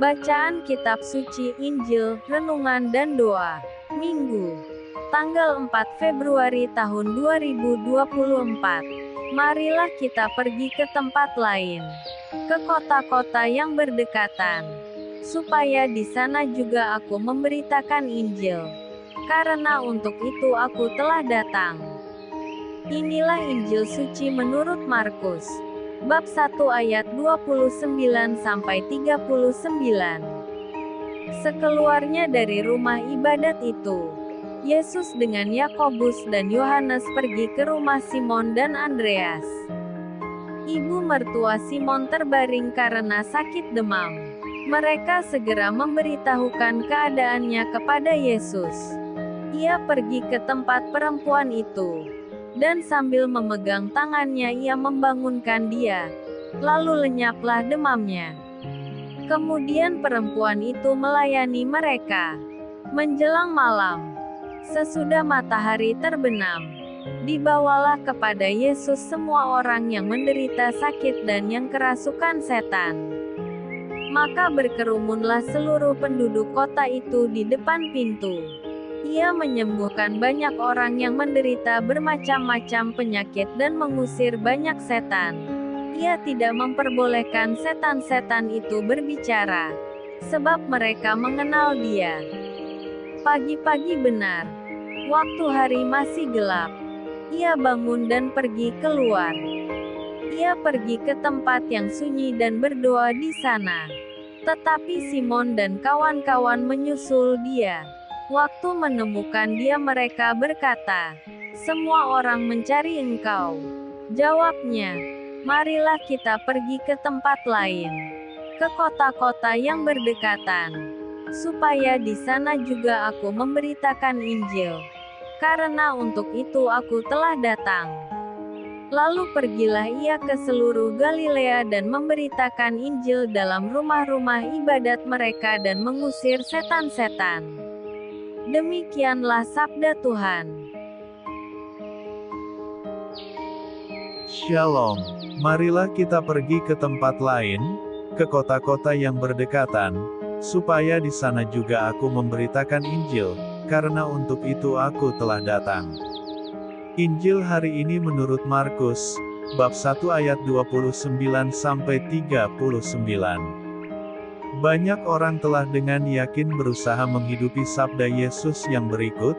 Bacaan Kitab Suci, Injil, Renungan dan Doa. Minggu, tanggal 4 Februari tahun 2024. Marilah kita pergi ke tempat lain, ke kota-kota yang berdekatan, supaya di sana juga aku memberitakan Injil. Karena untuk itu aku telah datang. Inilah Injil suci menurut Markus. Bab 1 ayat 29-39. Sekeluarnya dari rumah ibadat itu, Yesus dengan Yakobus dan Yohanes pergi ke rumah Simon dan Andreas. Ibu mertua Simon terbaring karena sakit demam. Mereka segera memberitahukan keadaannya kepada Yesus. Ia pergi ke tempat perempuan itu, dan sambil memegang tangannya ia membangunkan dia. Lalu lenyaplah demamnya. Kemudian perempuan itu melayani mereka. Menjelang malam, sesudah matahari terbenam, dibawalah kepada Yesus semua orang yang menderita sakit dan yang kerasukan setan. Maka berkerumunlah seluruh penduduk kota itu di depan pintu. Ia menyembuhkan banyak orang yang menderita bermacam-macam penyakit dan mengusir banyak setan. Ia tidak memperbolehkan setan-setan itu berbicara, sebab mereka mengenal Dia. Pagi-pagi benar, waktu hari masih gelap, ia bangun dan pergi keluar. Ia pergi ke tempat yang sunyi dan berdoa di sana. Tetapi Simon dan kawan-kawan menyusul dia. Waktu menemukan dia mereka berkata, "Semua orang mencari engkau." Jawabnya, "Marilah kita pergi ke tempat lain, ke kota-kota yang berdekatan, supaya di sana juga aku memberitakan Injil. Karena untuk itu aku telah datang." Lalu pergilah ia ke seluruh Galilea dan memberitakan Injil dalam rumah-rumah ibadat mereka dan mengusir setan-setan. Demikianlah sabda Tuhan. Shalom. Marilah kita pergi ke tempat lain, ke kota-kota yang berdekatan, supaya di sana juga aku memberitakan Injil, karena untuk itu aku telah datang. Injil hari ini menurut Markus, bab 1 ayat 29-39. Banyak orang telah dengan yakin berusaha menghidupi sabda Yesus yang berikut,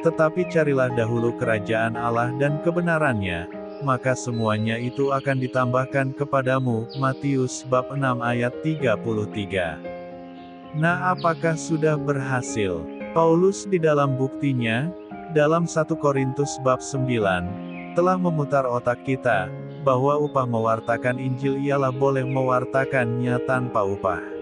"Tetapi carilah dahulu kerajaan Allah dan kebenarannya, maka semuanya itu akan ditambahkan kepadamu." Matius bab 6 ayat 33. Nah, apakah sudah berhasil? Paulus di dalam buktinya, dalam 1 Korintus bab 9, telah memutar otak kita, bahwa upah mewartakan Injil ialah boleh mewartakannya tanpa upah.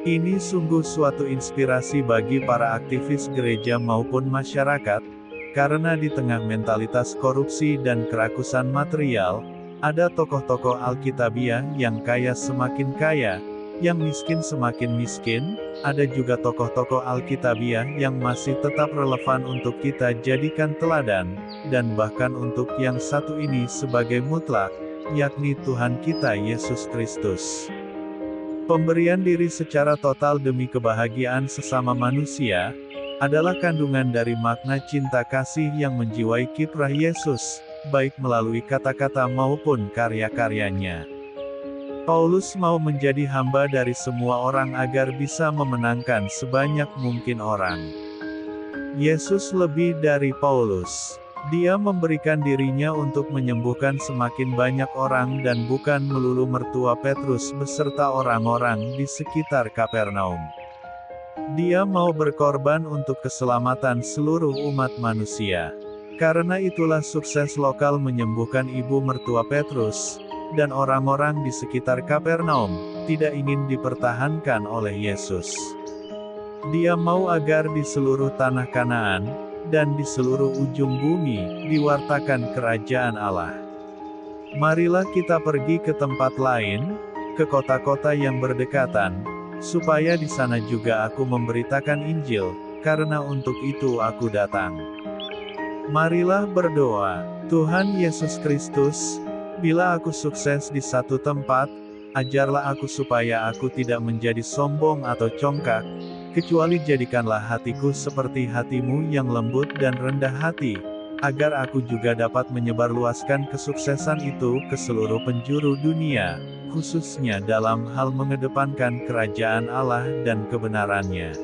Ini sungguh suatu inspirasi bagi para aktivis gereja maupun masyarakat, karena di tengah mentalitas korupsi dan kerakusan material, ada tokoh-tokoh Alkitabiah yang kaya semakin kaya, yang miskin semakin miskin, ada juga tokoh-tokoh Alkitabiah yang masih tetap relevan untuk kita jadikan teladan, dan bahkan untuk yang satu ini sebagai mutlak, yakni Tuhan kita Yesus Kristus. Pemberian diri secara total demi kebahagiaan sesama manusia, adalah kandungan dari makna cinta kasih yang menjiwai kiprah Yesus, baik melalui kata-kata maupun karya-karyanya. Paulus mau menjadi hamba dari semua orang agar bisa memenangkan sebanyak mungkin orang. Yesus lebih dari Paulus. Dia memberikan dirinya untuk menyembuhkan semakin banyak orang dan bukan melulu mertua Petrus beserta orang-orang di sekitar Kapernaum. Dia mau berkorban untuk keselamatan seluruh umat manusia. Karena itulah sukses lokal menyembuhkan ibu mertua Petrus, dan orang-orang di sekitar Kapernaum, tidak ingin dipertahankan oleh Yesus. Dia mau agar di seluruh tanah Kanaan, dan di seluruh ujung bumi, diwartakan kerajaan Allah. Marilah kita pergi ke tempat lain, ke kota-kota yang berdekatan, supaya di sana juga aku memberitakan Injil, karena untuk itu aku datang. Marilah berdoa. Tuhan Yesus Kristus, bila aku sukses di satu tempat, Ajarlah aku supaya aku tidak menjadi sombong atau congkak, kecuali jadikanlah hatiku seperti hatimu yang lembut dan rendah hati, agar aku juga dapat menyebarluaskan kesuksesan itu ke seluruh penjuru dunia, khususnya dalam hal mengedepankan kerajaan Allah dan kebenarannya.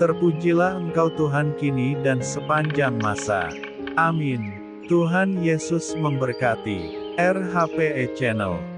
Terpujilah Engkau Tuhan kini dan sepanjang masa. Amin. Tuhan Yesus memberkati. RHPE Channel.